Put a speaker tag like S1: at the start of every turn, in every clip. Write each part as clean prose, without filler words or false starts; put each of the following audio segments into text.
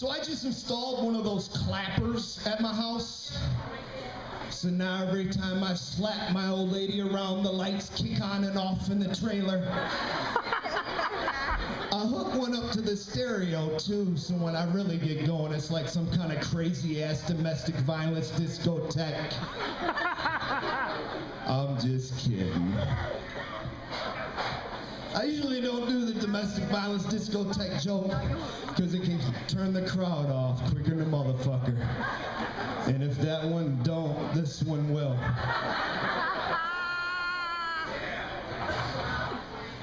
S1: So I just installed one of those clappers at my house. So now every time I slap my old lady around, the lights kick on and off in the trailer. I hook one up to the stereo too, so when I really get going, it's like some kind of crazy ass domestic violence discotheque. I'm just kidding. I usually don't do the domestic violence discotheque joke because it can turn the crowd off quicker than a motherfucker. And if that one don't, this one will.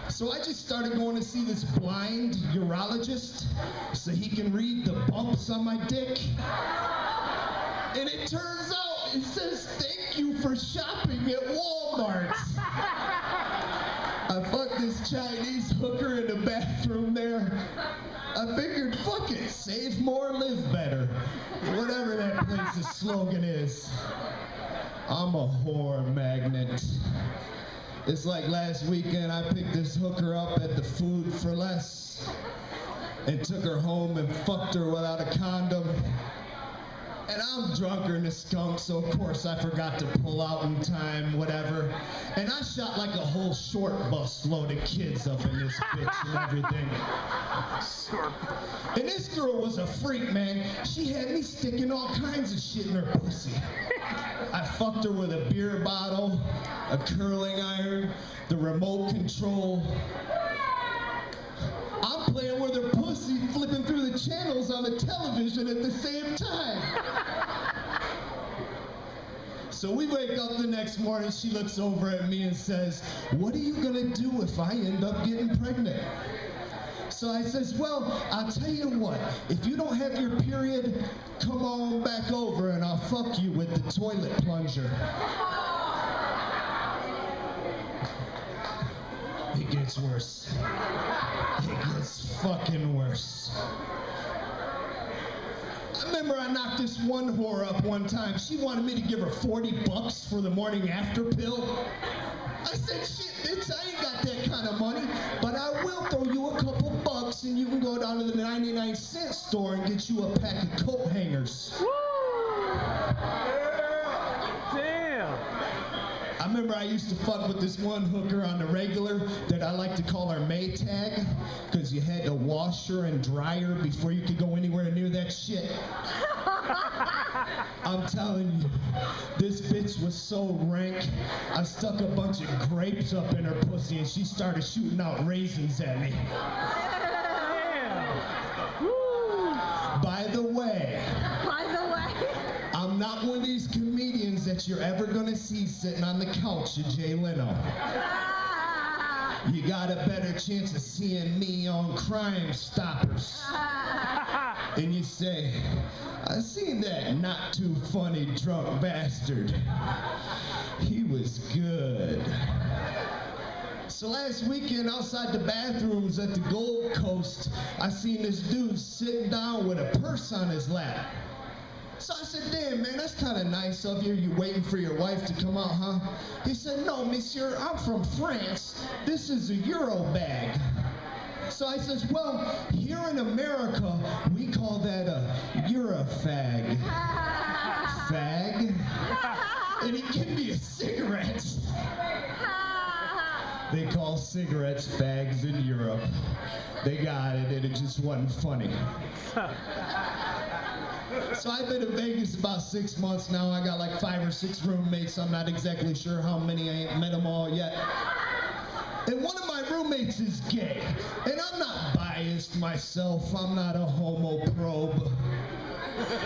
S1: So I just started going to see this blind urologist so he can read the bumps on my dick. And it turns out it says, "Thank you for shopping at Walmart." I fucked this Chinese hooker in the bathroom there. I figured, fuck it, save more, live better. Whatever that place's slogan is. I'm a whore magnet. It's like last weekend I picked this hooker up at the Food for Less and took her home and fucked her without a condom. And I'm drunker than a skunk, so of course I forgot to pull out in time, whatever. And I shot like a whole short bus load of kids up in this bitch and everything. And this girl was a freak, man. She had me sticking all kinds of shit in her pussy. I fucked her with a beer bottle, a curling iron, the remote control. I'm playing with her pussy, flipping through the channels on the television at the same time. So we wake up the next morning, she looks over at me and says, "What are you gonna do if I end up getting pregnant?" So I says, "Well, I'll tell you what, if you don't have your period, come on back over and I'll fuck you with the toilet plunger." It gets worse. It gets fucking worse. I remember I knocked this one whore up one time. She wanted me to give her $40 for the morning after pill. I said, "Shit, bitch, I ain't got that kind of money, but I will throw you a couple bucks and you can go down to the 99-cent store and get you a pack of coat hangers."
S2: Woo! Damn!
S1: I remember I used to fuck with this one hooker on the regular that I like to call her Maytag, because you had to wash her and dry her before you could go anywhere near that shit. I'm telling you, this bitch was so rank, I stuck a bunch of grapes up in her pussy and she started shooting out raisins at me. By the way, I'm not one of these comedians that you're ever gonna see sitting on the couch of Jay Leno. You got a better chance of seeing me on Crime Stoppers. And you say, "I seen that not too funny drunk bastard. He was good." So last weekend outside the bathrooms at the Gold Coast, I seen this dude sitting down with a purse on his lap. So I said, "Damn, man, that's kind of nice of you. You waiting for your wife to come out, huh?" He said, "No, monsieur, I'm from France. This is a Euro bag." So I says, "Well, here in America, we call that a Eurofag." Fag? And he gave me a cigarette. They call cigarettes fags in Europe. They got it, and it just wasn't funny. So I've been in Vegas about 6 months now. I got like 5 or 6 roommates. I'm not exactly sure how many. I ain't met them all yet. And one of my roommates is gay. And I'm not biased myself. I'm not a homo probe.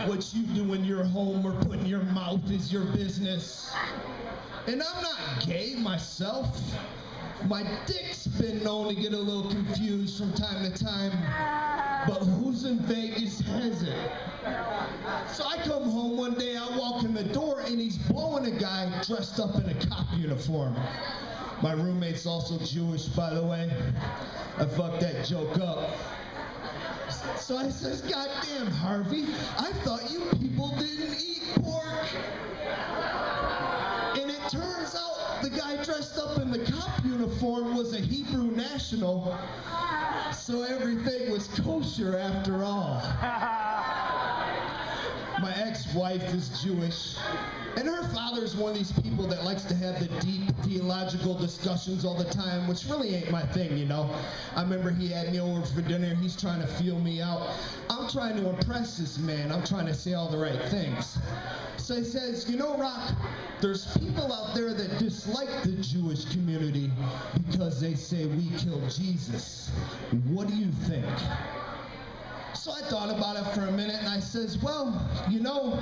S1: What you do in your home or put in your mouth is your business. And I'm not gay myself. My dick's been known to get a little confused from time to time. But who's in Vegas has it? So I come home one day, I walk in the door, and he's blowing a guy dressed up in a cop uniform. My roommate's also Jewish, by the way. I fucked that joke up. So I says, "Goddamn, Harvey, I thought you people didn't eat pork." And it turns out the guy dressed up in the cop uniform was a Hebrew national, so everything was kosher after all. My ex-wife is Jewish, and her father's one of these people that likes to have the deep theological discussions all the time, which really ain't my thing, you know. I remember he had me over for dinner. He's trying to feel me out. I'm trying to impress this man. I'm trying to say all the right things. So he says, you know, Rock, there's people out there that dislike the Jewish community because they say we killed Jesus. What do you think? So I thought about it for a minute, and I says, well, you know,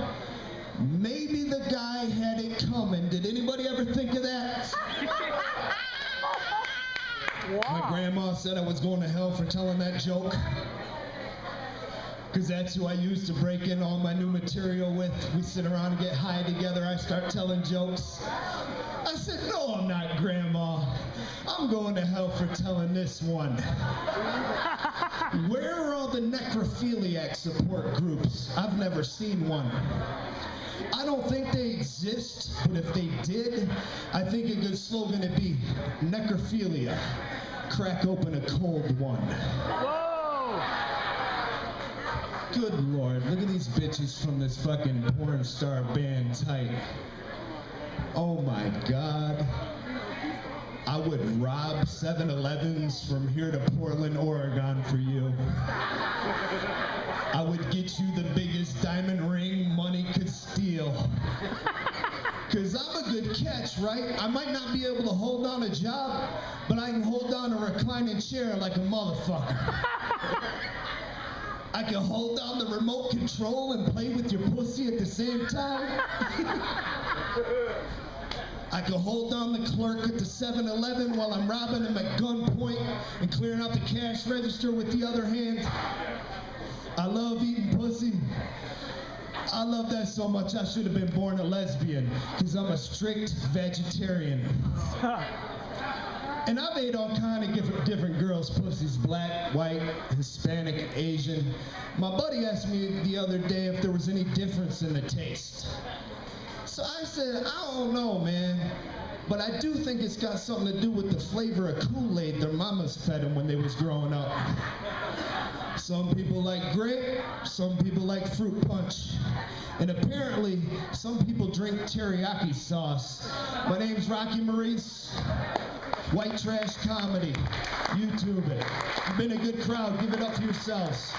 S1: maybe the guy had it coming. Did anybody ever think of that? Wow. My grandma said I was going to hell for telling that joke, because that's who I used to break in all my new material with. We sit around and get high together. I start telling jokes. I said, no, I'm not, Grandma. I'm going to hell for telling this one. Where are all the necrophiliac support groups? I've never seen one. I don't think they exist, but if they did, I think a good slogan would be necrophilia. Crack open a cold one. Whoa! Good Lord, look at these bitches from this fucking porn star band type. Oh my God. I would rob 7-Elevens from here to Portland, Oregon for you. I would get you the biggest diamond ring money could steal. Cause I'm a good catch, right? I might not be able to hold down a job, but I can hold down a reclining chair like a motherfucker. I can hold down the remote control and play with your pussy at the same time. I can hold down the clerk at the 7-Eleven while I'm robbing him at gunpoint and clearing out the cash register with the other hand. I love eating pussy. I love that so much I should have been born a lesbian, because I'm a strict vegetarian. And I've ate all kind of different girls' pussies, black, white, Hispanic, Asian. My buddy asked me the other day if there was any difference in the taste. So I said, I don't know, man, but I do think it's got something to do with the flavor of Kool-Aid their mamas fed them when they was growing up. Some people like grape, some people like fruit punch. And apparently, some people drink teriyaki sauce. My name's Rocky Maurice. White Trash Comedy. YouTube it. You've been a good crowd. Give it up for yourselves.